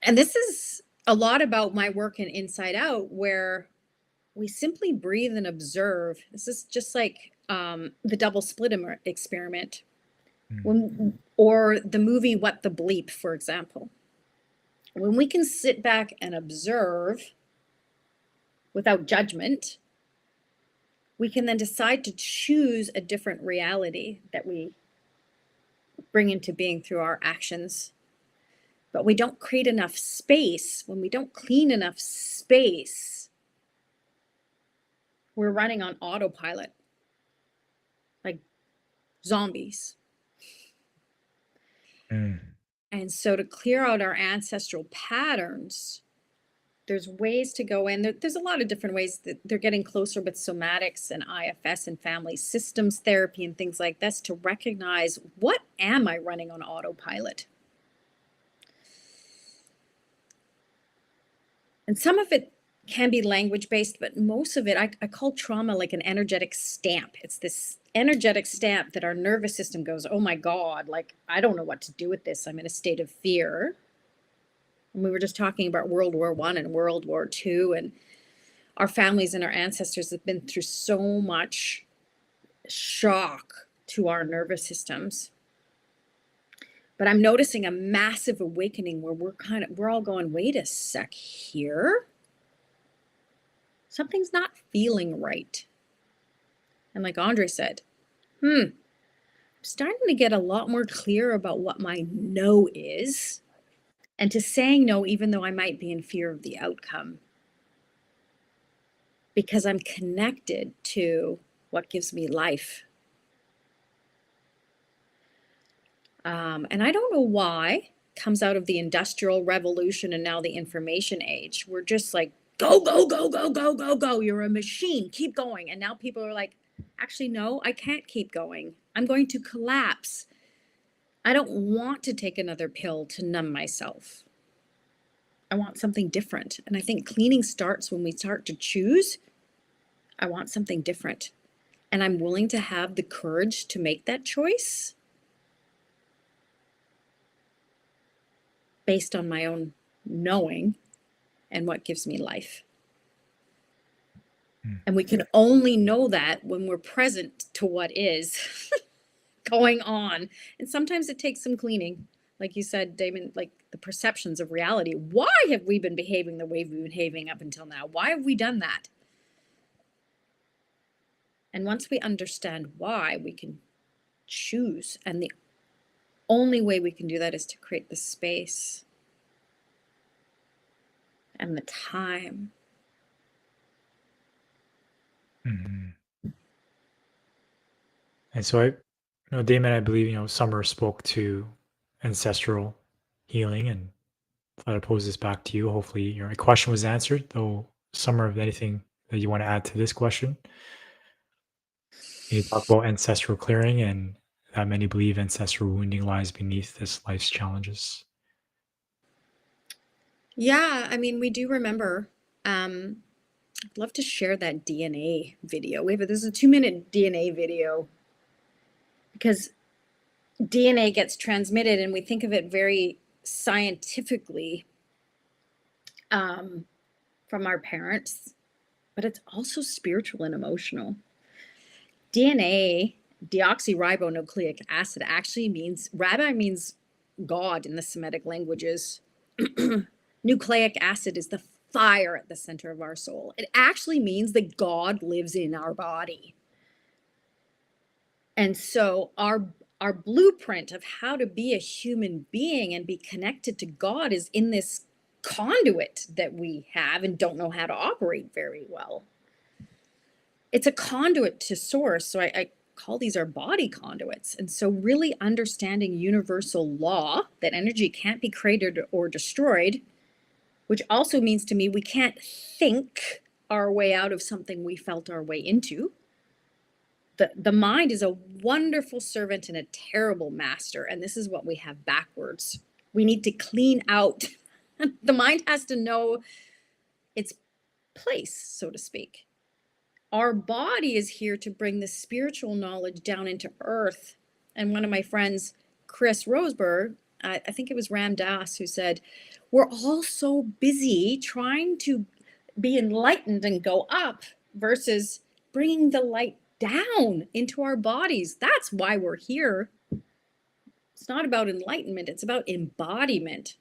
And this is a lot about my work in Inside Out, where we simply breathe and observe. This is just like the double split experiment. Or the movie What the Bleep, for example. When we can sit back and observe without judgment, we can then decide to choose a different reality that we bring into being through our actions. But we don't create enough space. When we don't clean enough space, we're running on autopilot, like zombies. And so to clear out our ancestral patterns, there's ways to go in. There's a lot of different ways that they're getting closer with somatics and IFS and family systems therapy and things like this, to recognize, what am I running on autopilot? And some of it can be language based, but most of it, I call trauma like an energetic stamp. It's this energetic stamp that our nervous system goes, oh my God, like, I don't know what to do with this. I'm in a state of fear. And we were just talking about World War I and World War II, and our families and our ancestors have been through so much shock to our nervous systems. But I'm noticing a massive awakening where we're all going, wait a sec here. Something's not feeling right. And like Andre said, I'm starting to get a lot more clear about what my no is, and to saying no, even though I might be in fear of the outcome, because I'm connected to what gives me life. And I don't know why, comes out of the Industrial Revolution and now the information age. We're just like, go, go, go, go, go, go, go. You're a machine. Keep going. And now people are like, actually, no, I can't keep going. I'm going to collapse. I don't want to take another pill to numb myself. I want something different. And I think cleaning starts when we start to choose, I want something different. And I'm willing to have the courage to make that choice based on my own knowing and what gives me life. And we can only know that when we're present to what is going on. And sometimes it takes some cleaning. Like you said, Damon, like the perceptions of reality. Why have we been behaving the way we've been behaving up until now? Why have we done that? And once we understand why, we can choose. And the only way we can do that is to create the space and the time. And so Damon, I believe, Summer spoke to ancestral healing, and thought I'd pose this back to you. Hopefully your question was answered, though. Summer, of anything that you want to add to this question? You talk about ancestral clearing and that many believe ancestral wounding lies beneath this life's challenges. Yeah, I mean, we do remember. I'd love to share that DNA video. There's a 2-minute DNA video, because DNA gets transmitted and we think of it very scientifically um, from our parents, but it's also spiritual and emotional. DNA, deoxyribonucleic acid, actually means, rabbi means God in the Semitic languages. Nucleic acid is the fire at the center of our soul. It actually means that God lives in our body. And so our blueprint of how to be a human being and be connected to God is in this conduit that we have and don't know how to operate very well. It's a conduit to source. So I call these our body conduits. And so really understanding universal law that energy can't be created or destroyed, which also means to me we can't think our way out of something we felt our way into. The mind is a wonderful servant and a terrible master. And this is what we have backwards. We need to clean out. The mind has to know its place, so to speak. Our body is here to bring the spiritual knowledge down into earth. And one of my friends, Chris Roseberg, I think it was Ram Dass, who said, we're all so busy trying to be enlightened and go up versus bringing the light down into our bodies. That's why we're here. It's not about enlightenment, it's about embodiment.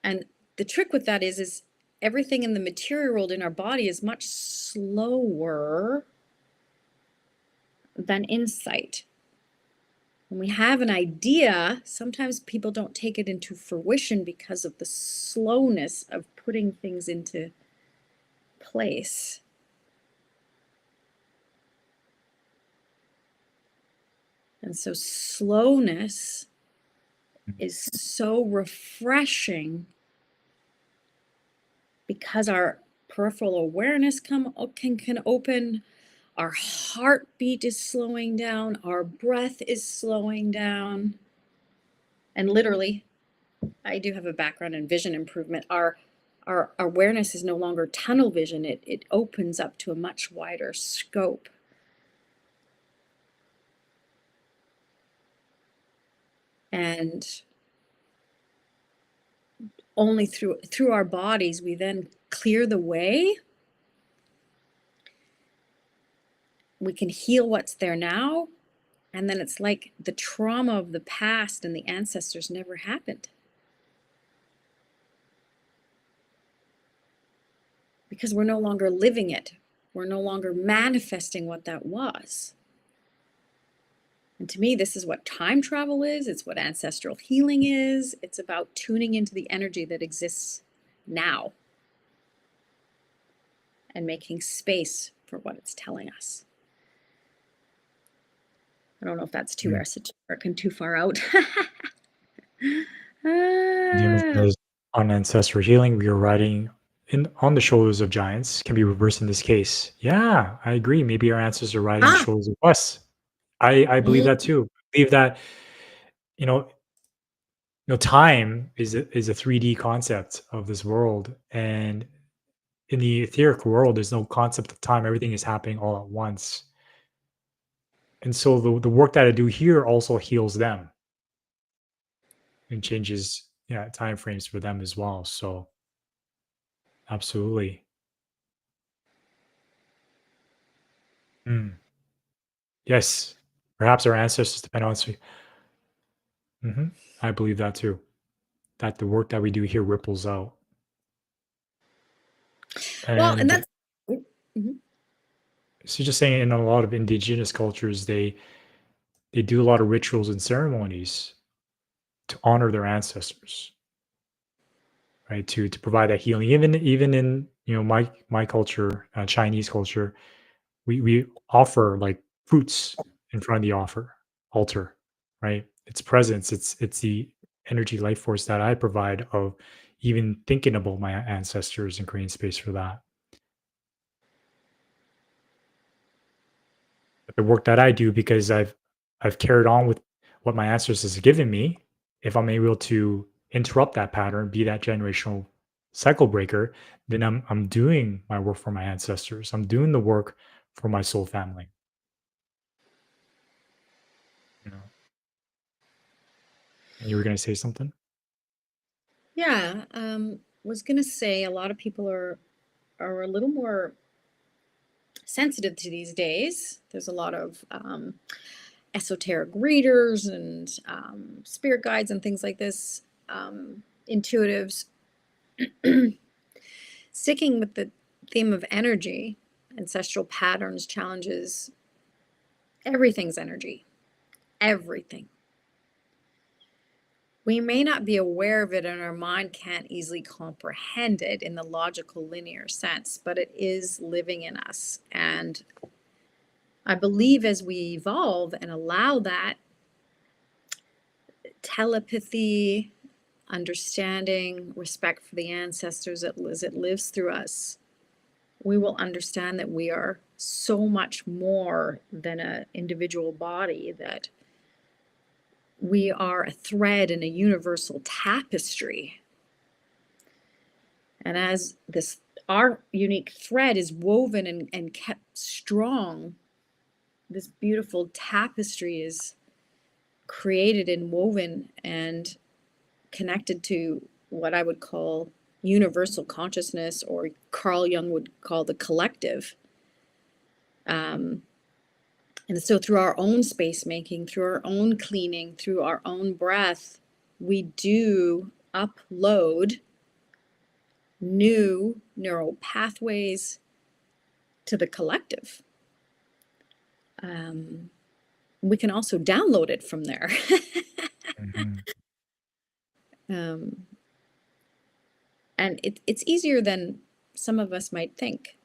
And the trick with that is everything in the material world in our body is much slower than insight. When we have an idea, sometimes people don't take it into fruition because of the slowness of putting things into place. And so slowness is so refreshing because our peripheral awareness can open, our heartbeat is slowing down, our breath is slowing down. And literally, I do have a background in vision improvement. Our awareness is no longer tunnel vision. It opens up to a much wider scope. And only through our bodies, we then clear the way. We can heal what's there now. And then it's like the trauma of the past and the ancestors never happened. Because we're no longer living it. We're no longer manifesting what that was. And to me, this is what time travel is. It's what ancestral healing is. It's about tuning into the energy that exists now and making space for what it's telling us. I don't know if that's too esoteric and too far out. Demon says, on ancestral healing, we are riding in on the shoulders of giants. Can be reversed in this case. Yeah, I agree. Maybe our ancestors are riding the Ah, shoulders of us. I believe that mm, too. I believe that you know time is a 3D concept of this world, and in the etheric world, there's no concept of time. Everything is happening all at once, and so the work that I do here also heals them and changes time frames for them as well. So absolutely. Mm. Yes, perhaps our ancestors depend on us. Mhm. I believe that too. That the work that we do here ripples out, well, and and that's mhm. so just saying, in a lot of indigenous cultures, they do a lot of rituals and ceremonies to honor their ancestors, right? To provide that healing. Even in my culture, Chinese culture, we offer like fruits in front of the altar, right? It's presence. It's the energy life force that I provide of even thinking about my ancestors and creating space for that. But the work that I do, because I've carried on with what my ancestors have given me, if I'm able to interrupt that pattern, be that generational cycle breaker, then I'm doing my work for my ancestors. I'm doing the work for my soul family. You know. And you were going to say something? Yeah, was gonna say a lot of people are a little more sensitive to these days. There's a lot of esoteric readers and spirit guides and things like this, intuitives. Sticking with the theme of energy, ancestral patterns, challenges, everything's energy, everything. We may not be aware of it and our mind can't easily comprehend it in the logical linear sense, but it is living in us. And I believe as we evolve and allow that telepathy, understanding, respect for the ancestors as it lives through us, we will understand that we are so much more than an individual body, that we are a thread in a universal tapestry. And as this, our unique thread is woven and kept strong, this beautiful tapestry is created and woven and connected to what I would call universal consciousness, or Carl Jung would call the collective. Um, and so, through our own space making, through our own cleaning, through our own breath, we do upload new neural pathways to the collective. Um, we can also download it from there. Hmm. um, and it's easier than some of us might think.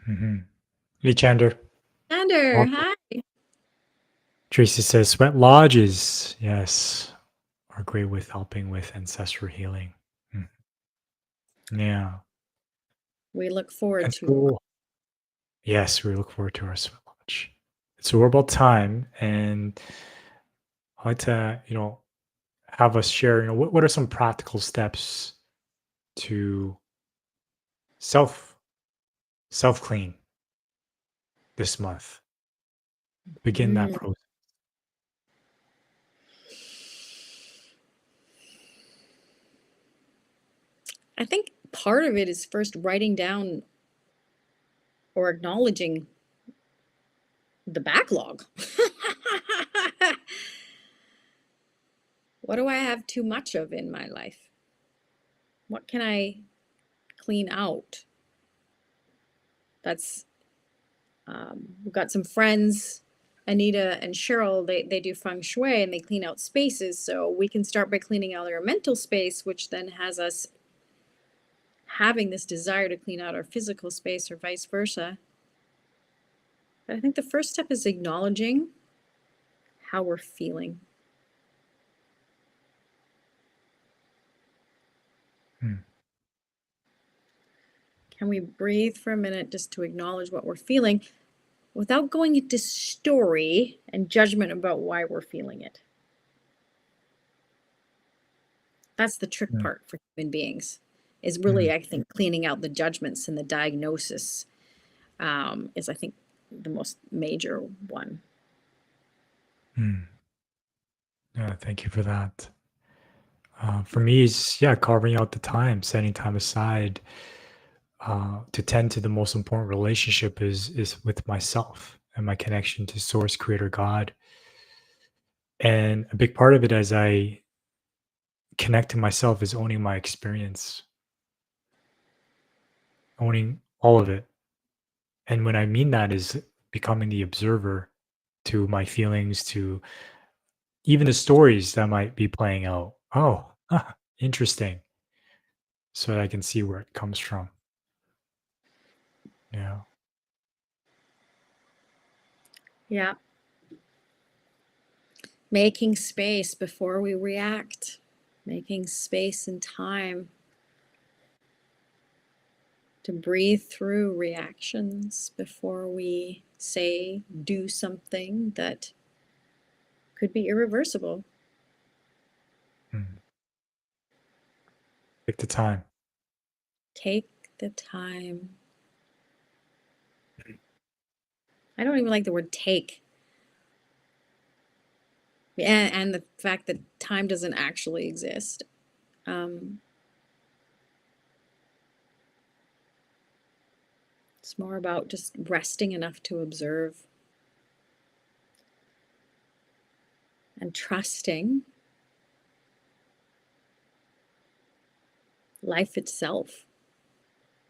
Hmm. Hey, Chander. Sander, Welcome. hi. Tracy says sweat lodges, yes, are great with helping with ancestral healing. Mm. Yeah. We look forward And to it. so, yes, we look forward to our sweat lodge. So we're about time, and I'd like to, have us share, what are some practical steps to self self clean this month? Begin that Mm. process. I think part of it is first writing down or acknowledging the backlog. What do I have too much of in my life? What can I clean out? That's we've got some friends, Anita and Cheryl. They do feng shui and they clean out spaces. So we can start by cleaning out our mental space, which then has us having this desire to clean out our physical space, or vice versa. But I think the first step is acknowledging how we're feeling. Mm. Can we breathe for a minute just to acknowledge what we're feeling without going into story and judgment about why we're feeling it? That's the trick Mm. part for human beings, is really, Mm. I think, cleaning out the judgments and the diagnosis, is, I think, the most major one. Mm. Yeah, thank you for that. For me, it's, yeah, carving out the time, setting time aside to tend to the most important relationship is with myself and my connection to Source, Creator, God. And a big part of it, as I connect to myself, is owning my experience, owning all of it. And when I mean that, is becoming the observer to my feelings, to even the stories that might be playing out. Oh, interesting. So that I can see where it comes from. Yeah. Yeah. Making space before we react, making space and time to breathe through reactions before we say, do something that could be irreversible. Mm. Take the time. Take the time. I don't even like the word take. And the fact that time doesn't actually exist. Um, it's more about just resting enough to observe and trusting life itself,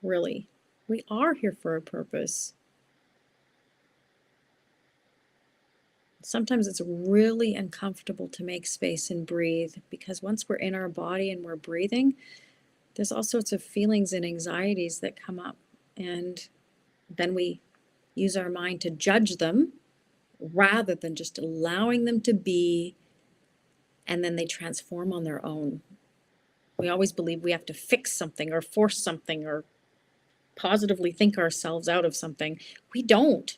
really. We are here for a purpose. Sometimes it's really uncomfortable to make space and breathe because once we're in our body and we're breathing, there's all sorts of feelings and anxieties that come up. And then we use our mind to judge them rather than just allowing them to be, and then they transform on their own. We always believe we have to fix something or force something or positively think ourselves out of something. We don't.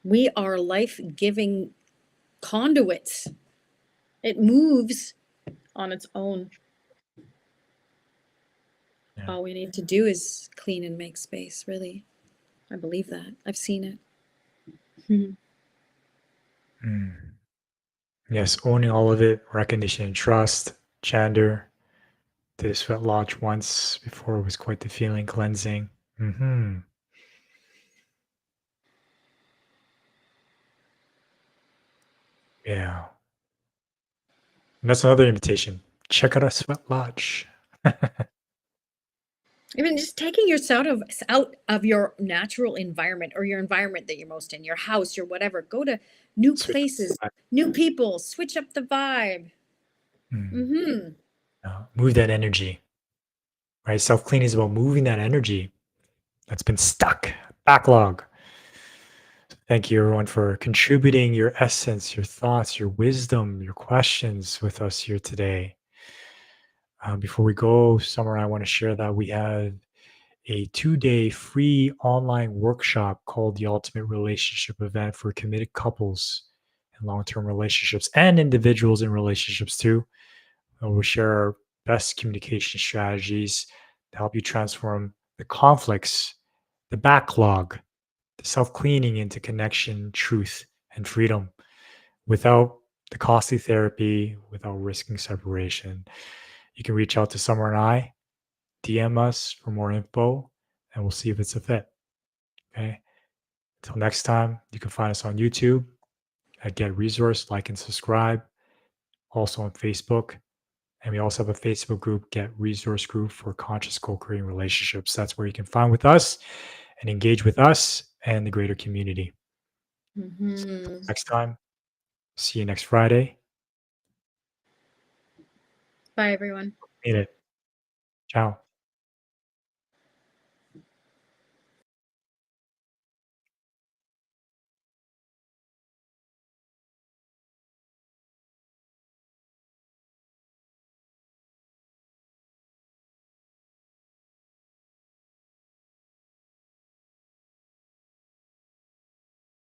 We are life giving conduits. It moves on its own. Yeah. All we need to do is clean and make space, really. I believe that. I've seen it. Mhm. Mm. Yes, owning all of it, recognition and trust. Chander did a sweat lodge once before, it was quite the feeling, cleansing. Hmm. Yeah. And that's another invitation. Check out our sweat lodge. Even just taking yourself out of your natural environment or your environment that you're most in, your house, your whatever. Go to new Switch up places, the vibe. new people, switch up the vibe. Mm. Hmm. Move that energy, right? Self cleaning is about moving that energy that's been stuck, backlog. Thank you, everyone, for contributing your essence, your thoughts, your wisdom, your questions with us here today. Before we go, Summer and I want to share that we have a 2-day free online workshop called the Ultimate Relationship Event for committed couples and long term relationships and individuals in relationships too. We'll share our best communication strategies to help you transform the conflicts, the backlog, the self cleaning into connection, truth, and freedom without the costly therapy, without risking separation. You can reach out to Summer and I, DM us for more info, and we'll see if it's a fit. Okay. Until next time, you can find us on YouTube at Get Resource, like and subscribe. Also on Facebook. And we also have a Facebook group, Get Resource Group for Conscious Co-Creating Relationships. That's where you can find with us and engage with us and the greater community. So Hmm. next time, see you next Friday. Bye, everyone. Meet it. Ciao.